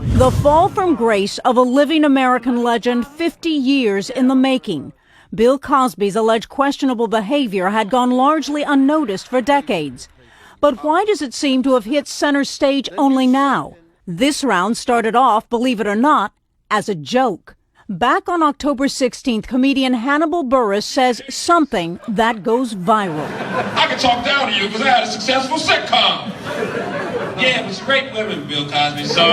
The fall from grace of a living American legend 50 years in the making. Bill Cosby's alleged questionable behavior had gone largely unnoticed for decades. But why does it seem to have hit center stage only now? This round started off, believe it or not, as a joke. Back on October 16th, comedian Hannibal Buress says something that goes viral. I can talk down to you because I had a successful sitcom. Yeah, it was great women, Bill Cosby, so...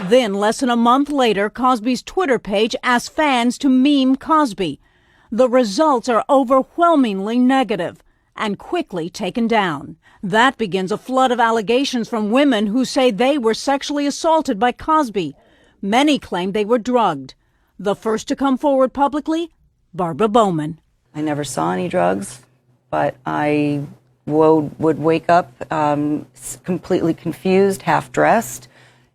Then, less than a month later, Cosby's Twitter page asked fans to meme Cosby. The results are overwhelmingly negative and quickly taken down. That begins a flood of allegations from women who say they were sexually assaulted by Cosby. Many claim they were drugged. The first to come forward publicly, Barbara Bowman. I never saw any drugs, but I would wake up completely confused, half-dressed,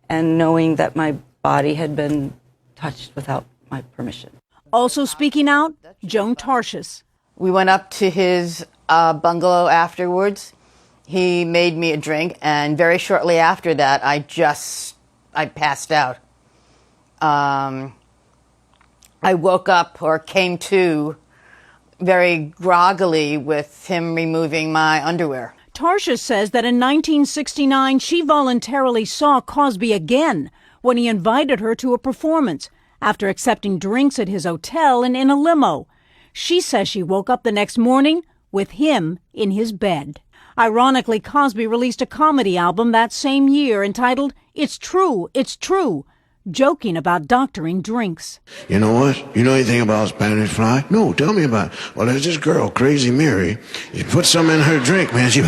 and knowing that my body had been touched without my permission. Also speaking out, Joan Tarshis. We went up to his bungalow afterwards. He made me a drink, and very shortly after that, I passed out. I woke up or came to very groggily with him removing my underwear. Tarshis says that in 1969, she voluntarily saw Cosby again when he invited her to a performance after accepting drinks at his hotel and in a limo. She says she woke up the next morning with him in his bed. Ironically, Cosby released a comedy album that same year entitled It's True, It's True, joking about doctoring drinks. You know what? You know anything about Spanish fly? No, tell me about it. Well, there's this girl, Crazy Mary. You put some in her drink, man, she...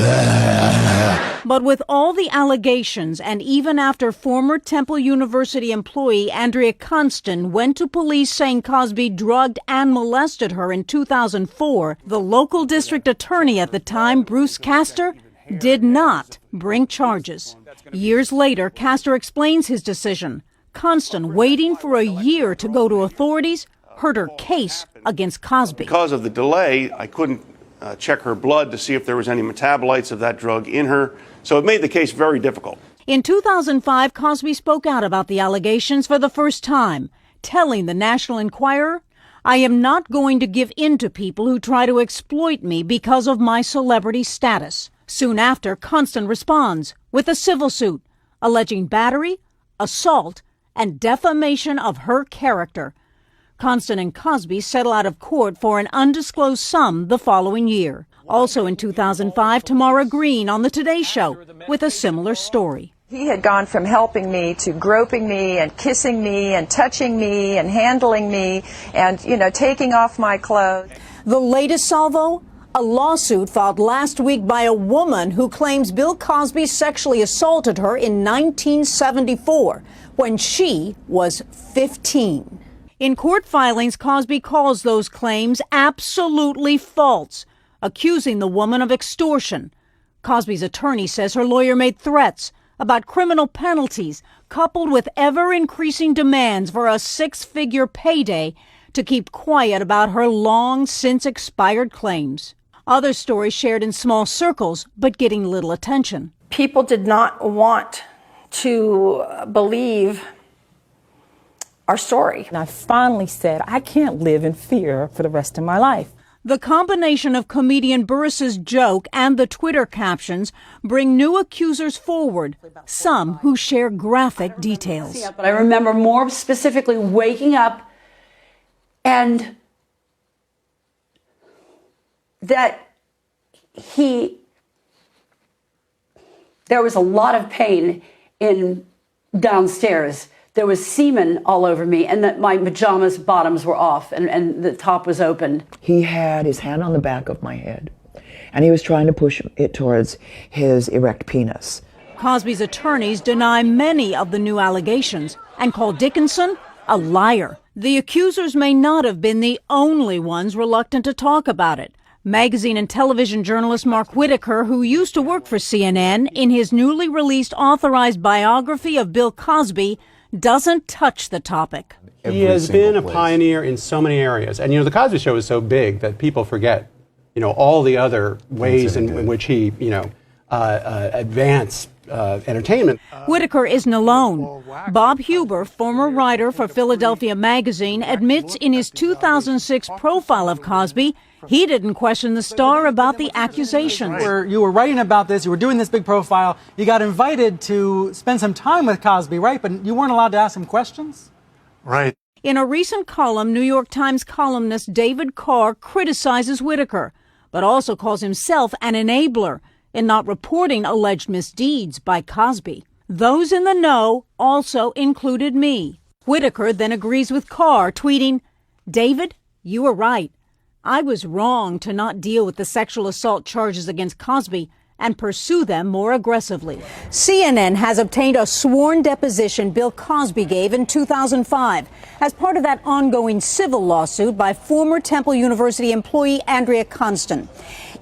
But with all the allegations, and even after former Temple University employee Andrea Constant went to police saying Cosby drugged and molested her in 2004, the local district attorney at the time, Bruce Castor, did not bring charges. Years later, Castor explains his decision. Constant, waiting for a year to go to authorities, heard her case against Cosby. Because of the delay, I couldn't check her blood to see if there was any metabolites of that drug in her, so it made the case very difficult. In 2005, Cosby spoke out about the allegations for the first time, telling the National Enquirer, "I am not going to give in to people who try to exploit me because of my celebrity status." Soon after, Constant responds with a civil suit alleging battery, assault, and defamation of her character. Constant and Cosby settle out of court for an undisclosed sum the following year. Also in 2005, Tamara Green on the Today Show with a similar story. He had gone from helping me to groping me and kissing me and touching me and handling me and, taking off my clothes. The latest salvo? A lawsuit filed last week by a woman who claims Bill Cosby sexually assaulted her in 1974 when she was 15. In court filings, Cosby calls those claims absolutely false, accusing the woman of extortion. Cosby's attorney says her lawyer made threats about criminal penalties, coupled with ever-increasing demands for a six-figure payday to keep quiet about her long-since-expired claims. Other stories shared in small circles, but getting little attention. People did not want to believe our story. And I finally said, I can't live in fear for the rest of my life. The combination of comedian Buress's joke and the Twitter captions bring new accusers forward, some who share graphic details. But I remember more specifically waking up and that there was a lot of pain in downstairs. There was semen all over me, and that my pajamas bottoms were off and the top was open. He had his hand on the back of my head, and he was trying to push it towards his erect penis. Cosby's attorneys deny many of the new allegations and call Dickinson a liar. The accusers may not have been the only ones reluctant to talk about it. Magazine and television journalist Mark Whitaker, who used to work for CNN, in his newly released authorized biography of Bill Cosby, doesn't touch the topic. He has been a pioneer in so many areas. And, the Cosby Show is so big that people forget, all the other ways in which he, advanced entertainment. Whitaker isn't alone. Bob Huber, former writer for Philadelphia Magazine, admits in his 2006 profile of Cosby he didn't question the star about the accusations. You were writing about this, you were doing this big profile, you got invited to spend some time with Cosby, right? But you weren't allowed to ask him questions? Right. In a recent column, New York Times columnist David Carr criticizes Whitaker, but also calls himself an enabler in not reporting alleged misdeeds by Cosby. Those in the know also included me. Whitaker then agrees with Carr, tweeting, "David, you were right. I was wrong to not deal with the sexual assault charges against Cosby and pursue them more aggressively." CNN has obtained a sworn deposition Bill Cosby gave in 2005 as part of that ongoing civil lawsuit by former Temple University employee Andrea Constant.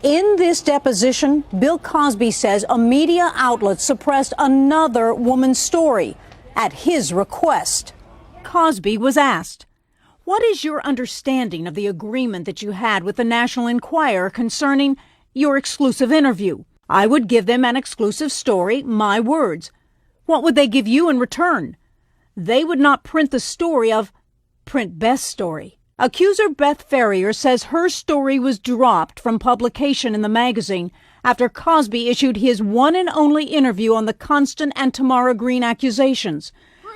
In this deposition, Bill Cosby says a media outlet suppressed another woman's story at his request. Cosby was asked, "What is your understanding of the agreement that you had with the National Enquirer concerning your exclusive interview?" "I would give them an exclusive story, my words." "What would they give you in return?" "They would not print the story of print Beth's story." Accuser Beth Ferrier says her story was dropped from publication in the magazine after Cosby issued his one and only interview on the Constant and Tamara Green accusations.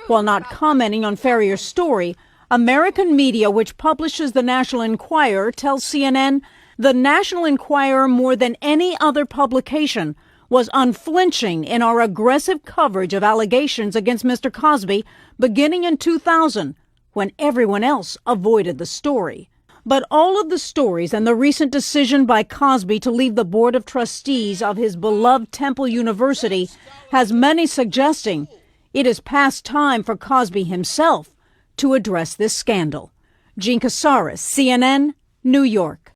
While not commenting on Ferrier's story, American media, which publishes the National Enquirer, tells CNN the National Enquirer, more than any other publication, was unflinching in our aggressive coverage of allegations against Mr. Cosby beginning in 2000, when everyone else avoided the story. But all of the stories and the recent decision by Cosby to leave the Board of Trustees of his beloved Temple University has many suggesting it is past time for Cosby himself to address this scandal. Jean Casares, CNN, New York.